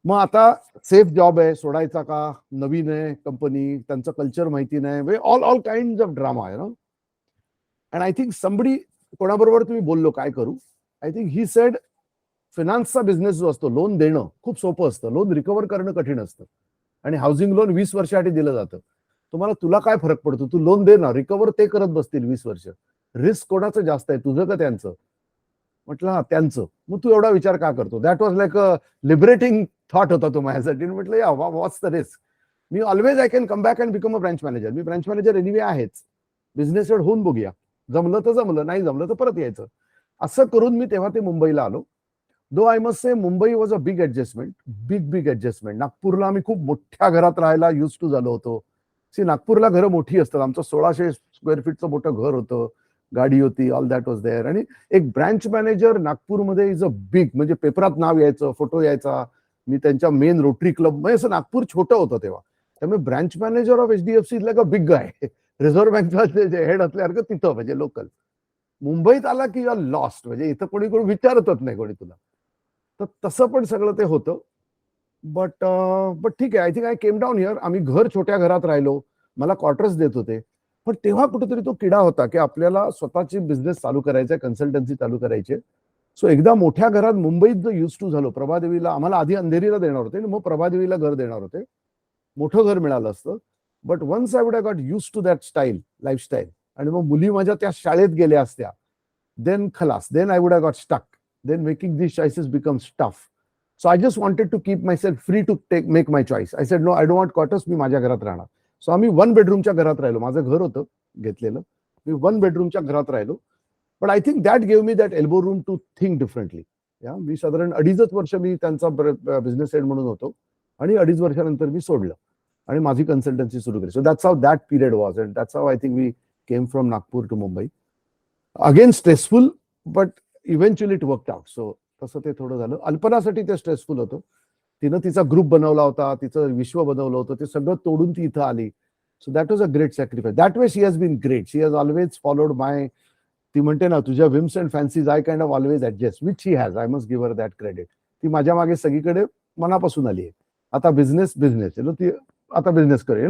मग आता सेफ जॉब आहे, सोडायचा का, नवीन आहे कंपनी, त्यांचं कल्चर माहिती नाही, ऑल काइंड ऑफ ड्रामा आहे ना. अँड आय थिंक समबडी, कोणाबरोबर तुम्ही बोललो काय करू, आय थिंक ही सेड फिनान्सचा बिझनेस जो असतो, लोन देणं खूप सोपं असतं, लोन रिकव्हर करणं कठीण असतं. आणि हाऊसिंग लोन 20 वर्षासाठी दिलं जातं. तुला काय फरक पडतो, तू लोन दे ना, रिकव्हर ते करत बसतील 20 वर्ष. रिस्क कोणाचं जास्त आहे, तुझं का त्यांचं? म्हटलं हा त्यांचं. मग तू एवढा विचार का करतो? That was like a liberating thought होता तो माझ्यासाठी. म्हटलं या वॉट्स द रिस्क. मी always I can come back and become a branch manager. मी ब्रँच मॅनेजर एनिवे आहेच. बिझनेस हेड होऊन बघूया, जमलं तर जमलं, नाही जमलं तर परत यायचं. असं करून मी तेव्हा ते मुंबईला आलो. Though I must say Mumbai was a big adjustment, big adjustment. नागपूरला आम्ही खूप मोठ्या घरात राहायला युज टू झालो होतो. नागपूरला घरं मोठी असतात. आमचं 1600 स्क्वेअर फीटचं मोठं घर होतं, गाडी होती, ऑल दॅट वॉज देअर. आणि एक ब्रँच मॅनेजर नागपूरमध्ये इज अ बिग, म्हणजे पेपरात नाव यायचं, फोटो यायचा. मी त्यांच्या मेन रोटरी क्लब, म्हणजे असं नागपूर छोटं होतं तेव्हा. त्यामुळे branch manager of HDFC like a big guy. Reserve बँकचा हेड असल्यासारखं तिथं, म्हणजे लोकल. मुंबईत आला की यू लॉस्ट, म्हणजे इथं कोणी विचारतच नाही कोणी तुला. तर तसं पण सगळं ते होतं. बट ठीक आहे, I think I came down here. आम्ही छोट्या घरात राहिलो, मला क्वार्टर्स देत होते. पण तेव्हा कुठेतरी तो किडा होता की आपल्याला स्वतःची बिझनेस चालू करायचा, कन्सल्टन्सी चालू करायची. सो एकदा मोठ्या घरात मुंबईत जो युज टू झालो, प्रभादेवीला, आम्हाला आधी अंधेरीला देणार होते, मग प्रभादेवीला घर देणार होते. मोठं घर मिळालं असतं. But once I would have got use to that style, lifestyle, आणि मग मुली माझ्या त्या शाळेत गेल्या असत्या, देन खलास, then I would have got stuck. Then making this choices becomes tough. So I just wanted to keep myself free to make my choice. I said no, I don't want quarters, मी माझ्या घरात राहणार. So आम्ही 1 बेडरूमच्या घरात राहिलो. माझं घर होतं घेतलेलं, मी 1 बेडरूमच्या घरात राहिलो. पण I think that gave me that elbow room to think differently. या मी साधारण 2.5 वर्ष मी त्यांचा बिझनेस हेड म्हणून होतो, आणि 2.5 वर्षानंतर मी सोडलं आणि माझी कन्सल्टन्सी सुरू केली. So that's how that period was, and that's how I think we came from Nagpur to Mumbai. Again stressful, but eventually it worked out. So तसं ते थोडं झालं. अल्पनासाठी ते स्ट्रेसफुल होतं. तिनं तिचा ग्रुप बनवला होता, तिचं विश्व बनवलं होतं, ते सगळं तोडून ती इथं आली. So that was a great sacrifice. That way she has been great. She has always followed my, ती म्हणते ना, तुझ्या whims and fancies I kind of always adjust, which she has. I must give her that credit. ती माझ्या मागे सगळीकडे मनापासून आली आहे. आता बिझनेस ती आता बिझनेस करे,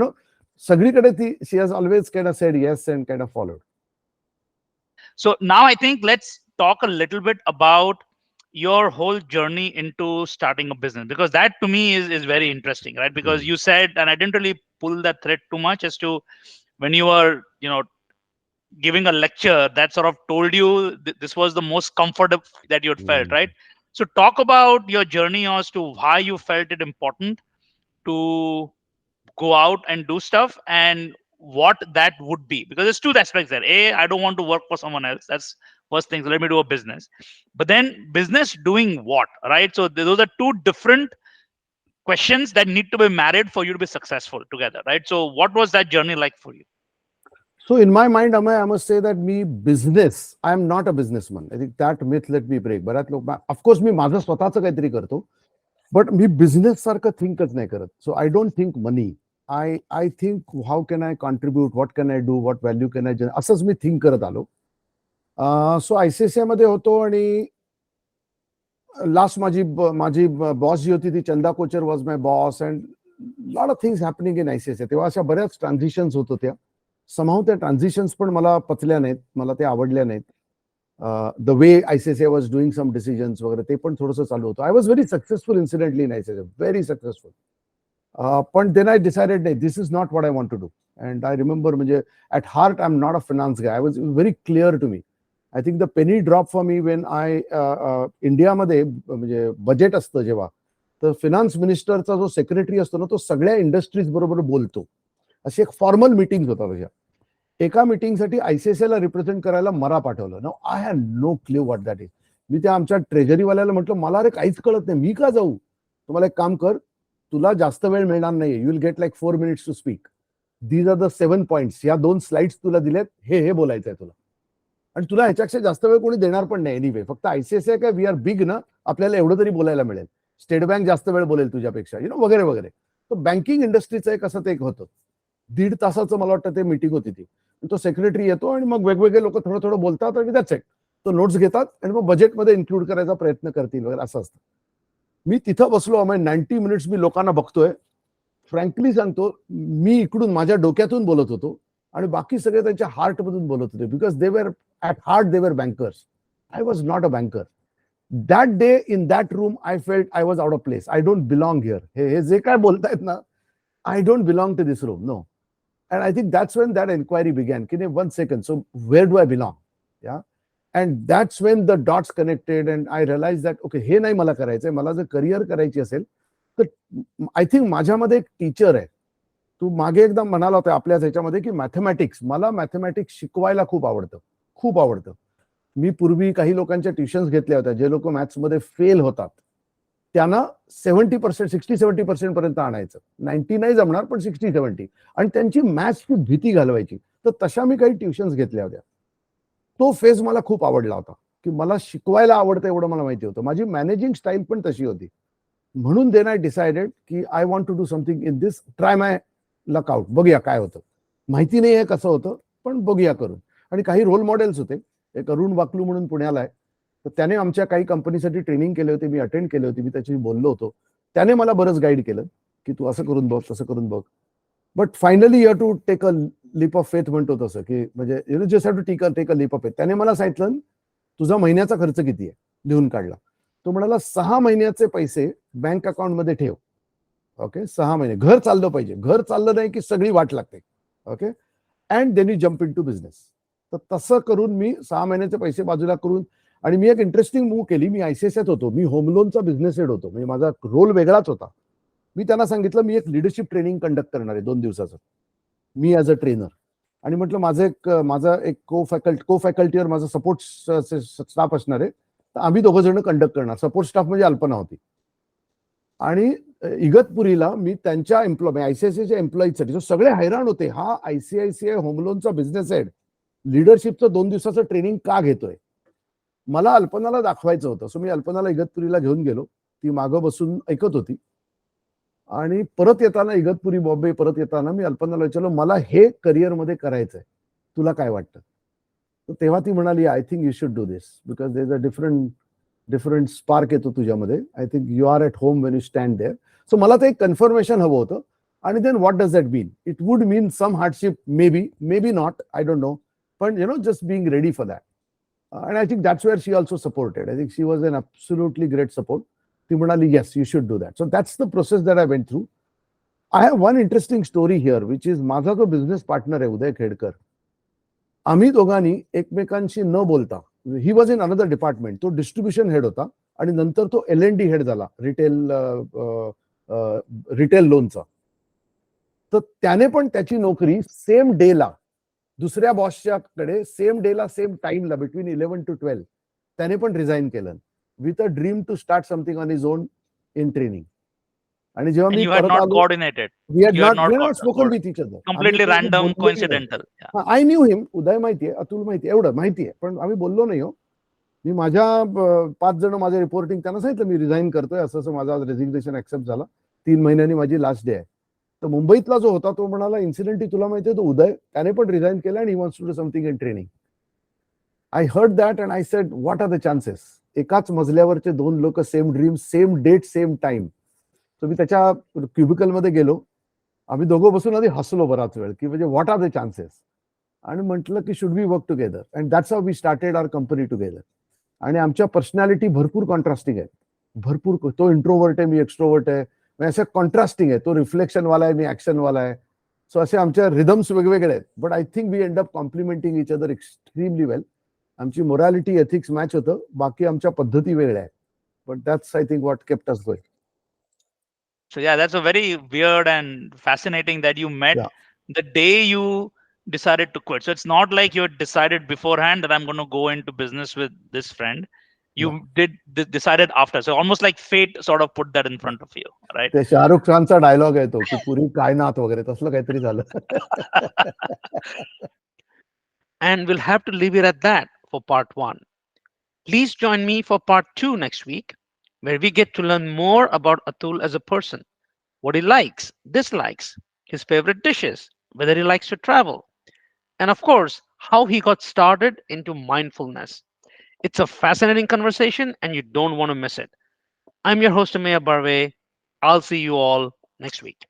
सगळीकडे ती, she has always kind of said yes and kind of followed. So now I think let's talk a little bit about your whole journey into starting a business, because that to me is very interesting, right? Because you said, and I didn't really pull that thread too much, as to when you were, giving a lecture that sort of told you this was the most comfortable that you had felt, right? So talk about your journey as to why you felt it important to go out and do stuff, and what that would be, because there's two aspects there. A, I don't want to work for someone else. That's first thing. So let me do a business. But then business doing what, right? So those are two different questions that need to be married for you to be successful together, right? So what was that journey like for you? So in my mind, Amay, I must say that I am not a businessman. I think that myth let me break. बऱ्याच लोक, of course, मी माझं स्वतःचं काहीतरी करतो, but me business सारखं थिंकच नाही करत. So I don't think money. I think how can I contribute, what can I do, what value can I generate, असंच मी थिंक करत आलो. सो ICICI मध्ये होतो, आणि लास्ट माझी बॉस जी होती ती Chanda Kochhar was my boss, and lot of things happening in ICICI. तेव्हा अशा बऱ्याच ट्रान्झिशन्स होत होत्या. समहाऊ त्या ट्रान्झिशन्स पण मला पचल्या नाहीत, मला ते आवडल्या नाहीत. The way ICICI was doing some decisions वगैरे ते पण थोडंसं चालू होतं. I was very successful incidentally in ICICI, very successful. पण देन आय डिसाइडेड, नाही, this is not what I want to do. And I remember, म्हणजे at heart I am not a finance guy. I was very clear to me. I think the penny drop for me when इंडियामध्ये म्हणजे budget असतं जेव्हा, तर finance मिनिस्टरचा जो secretary असतो ना, तो सगळ्या इंडस्ट्रीज बरोबर बोलतो. अशी एक फॉर्मल मीटिंग होता त्याच्या. एका मीटिंगसाठी ICICI ला रिप्रेझेंट करायला मला पाठवलं. No, I had no clue what that is. मी त्या आमच्या ट्रेजरीवाल्याला म्हटलं, मला अरे काहीच कळत नाही, मी का जाऊ? तुम्हाला एक काम कर, तुला जास्त वेळ मिळणार नाही, you will get like 4 minutes to speak. These are the 7 points. या 2 slides तुला दिलेत, हे बोलायचं आहे तुला, आणि तुला ह्याच्यापेक्षा जास्त वेळ कोणी देणार पण नाही एनिवे. फक्त ICICI काय, वी आर बिग ना, आपल्याला एवढं तरी बोलायला मिळेल. स्टेट बँक जास्त वेळ बोलेल तुझ्यापेक्षा, वगैरे वगैरे. तर बँकिंग इंडस्ट्रीचं एक असं ते एक होतं. 1.5 तासाचं मला वाटतं ते मीटिंग होती ती. तो सेक्रेटरी येतो, आणि मग वेगवेगळे लोक थोडं थोडं बोलतात, आणि दॅट्स इट. तो नोट्स घेतात, आणि मग बजेटमध्ये इन्क्लूड करायचा प्रयत्न करतील वगैरे, असं असतं. मी तिथं बसलो, 90 minutes मी लोकांना बघतोय. फ्रँकली सांगतो, मी इकडून माझ्या डोक्यातून बोलत होतो, आणि बाकी सगळे त्यांच्या हार्टमधून बोलत होते, बिकॉज दे वर at heart they were bankers. I was not a banker. That day in that room I felt I was out of place. I don't belong here. हे जे काय बोलतायत ना, I don't belong to this room, no. And I think that's when that inquiry began. 1 second, so where do I belong? Yeah. And that's when the dots connected, and I realized that, okay, हे नाही मला करायचंय. मला जर career करायची असेल, तर I think माझ्यामध्ये एक टीचर आहे. तू मागे एकदा म्हणाला होता आपल्याच ह्याच्यामध्ये, की मॅथमॅटिक्स, मला मॅथमॅटिक्स शिकवायला खूप आवडतं, खूप आवडतं. मी पूर्वी काही लोकांच्या ट्युशन्स घेतल्या होत्या, जे लोक मॅथ्समध्ये फेल होतात त्यांना 70%, 60-70% पर्यंत आणायचं. 90 नाही जमणार, पण 60-70, आणि त्यांची मॅथ्सची भीती घालवायची. तर तशा मी काही ट्युशन्स घेतल्या होत्या. तो फेज मला खूप आवडला होता, की मला शिकवायला आवडतं एवढं मला माहिती होतं. माझी मॅनेजिंग स्टाईल पण तशी होती. म्हणून देन आय डिसाइडेड की I want to do something in this, try my luck out, बघूया काय होतं. माहिती नाही आहे कसं होतं, पण बघूया करून. आणि काही रोल मॉडेल्स होते. एक अरुण वाकलू म्हणून पुण्याला आहे, तर त्याने आमच्या काही कंपनीसाठी ट्रेनिंग केले होते, मी अटेंड केले होते, मी त्याच्याशी बोललो होतो. त्याने मला बरंच गाईड केलं, की तू असं करून बघ, तसं करून बघ. But finally you have to take a leap of faith म्हणतो तसं, की म्हणजे you just have to take a leap of faith. त्याने मला सांगितलं, तुझा महिन्याचा खर्च किती आहे, लिहून काढला. तो म्हणाला 6 महिन्याचे पैसे बँक अकाउंटमध्ये ठेव. ओके, 6 महिने. घर चाललं पाहिजे, घर चाललं नाही की सगळी वाट लागते. Okay, and then you jump in to business. तर तसं करून मी 6 महिन्याचे पैसे बाजूला करून, आणि मी एक इंटरेस्टिंग मूव्ह केली. मी ICICIत होतो, मी होम लोनचा बिझनेस हेड होतो, म्हणजे माझा रोल वेगळाच होता. मी त्यांना सांगितलं, मी एक लिडरशिप ट्रेनिंग कंडक्ट करणार आहे 2 दिवसाचं, मी ॲज अ ट्रेनर. आणि म्हटलं माझा एक को फॅकल्टीवर माझा सपोर्ट स्टाफ असणार आहे, तर आम्ही 2 जण कंडक्ट करणार. सपोर्ट स्टाफ म्हणजे अल्पना होती. आणि इगतपुरीला मी त्यांच्या ICICIच्या एम्प्लॉईजसाठी, सगळे हैराण होते, हा ICICI होम लोनचा बिझनेस हेड लिडरशिपचं 2 दिवसाचं ट्रेनिंग का घेतोय. मला अल्पनाला दाखवायचं होतं. सो मी अल्पनाला इगतपुरीला घेऊन गेलो. ती मागं बसून ऐकत होती. आणि परत येताना इगतपुरी बॉम्बे परत येताना मी अल्पनाला विचारलं मला हे करिअरमध्ये करायचंय, तुला काय वाटतं? तर तेव्हा ती म्हणाली I think you should do this because there is a different spark येतो तुझ्यामध्ये. I think you are at home when you stand there. So मला ते एक कन्फर्मेशन हवं होतं. आणि then what does that mean? It would mean some hardship, may be not, I don't know, पण just being ready for that. And I think that's where she also supported. I think she was an absolutely great support. ती म्हणाली, yes, you should do that. So that's the process that I went through. I have one interesting story here, which is माझा जो business partner आहे उदय खेडकर, आम्ही दोघांनी एकमेकांशी न बोलता, he was in another department, तो डिस्ट्रीब्युशन हेड होता आणि नंतर तो L&D हेड झाला रिटेल लोनचा. तर त्याने पण त्याची नोकरी सेम डेला दुसऱ्या बॉसच्याकडे सेम डेला सेम टाइमला बिटवीन 11 to 12 त्याने पण रिझाईन केलं with a dream to start something on his own in training. आणि जेव्हा And मी you had परत not आलो, coordinated. We had You had not not spoken with each other. completely random, coincidental. Yeah. I knew him, Uday माहितीये, अतुल माहितीये, एवढं माहितीये, पण आम्ही बोललो नाही. हो, मी माझ्या 5 जण माझे रिपोर्टिंग त्यांना सांगितलं मी रिझाईन करतोय, असं असं माझा रेझिग्नेशन ऍक्सेप्ट झाला, 3 महिन्यांनी माझी लास्ट डे आहे. तर मुंबईतला जो होता तो म्हणाला इन्सिडेंटली तुला माहितीये तो उदय, त्याने पण रिझाईन केलं आणि he wants to do something in training. I heard that and I said what are the chances? एकाच मजल्यावरचे 2 लोक, same dream, same date, same time. तर मी त्याच्या क्युबिकलमध्ये गेलो, आम्ही दोघं बसून आधी हसलो बराच वेळ की म्हणजे व्हॉट आर द चान्सेस, आणि म्हटलं की should we work together, and that's how we started our company together. आणि आमच्या पर्सनॅलिटी भरपूर कॉन्ट्रास्टिंग आहे, भरपूर. तो इंट्रोवर्ट आहे, मी एक्स्ट्रोवर्ट आहे, म्हणजे असं कॉन्ट्रास्टिंग आहे. तो रिफ्लेक्शनवाला आहे, मी ऍक्शनवाला आहे. सो असे आमच्या रिदम्स वेगवेगळे आहेत, but I think we end up complementing each other extremely well. आमची मोरॅलिटी एथिक्स मॅच होतं, बाकी आमच्या पद्धती वेगळ्या आहेत, but that's I think what kept us going. So yeah, that's a very weird and fascinating that you met Yeah. the day you decided to quit. So it's not like you had decided beforehand that I'm going to go into business with this friend. You decided after. So almost like fate sort of put that in front of you, right? ते शाहरुख खानचा dialogue आहे तो की पुरी कायनात वगैरे तसलं काहीतरी झालं. And we'll have to leave it at that for part 1. Please join me for part 2 next week, where we get to learn more about Atul as a person, what he likes, dislikes, his favorite dishes, whether he likes to travel, and of course, how he got started into mindfulness. It's a fascinating conversation and you don't want to miss it. I'm your host, Ameya Barvé. I'll see you all next week.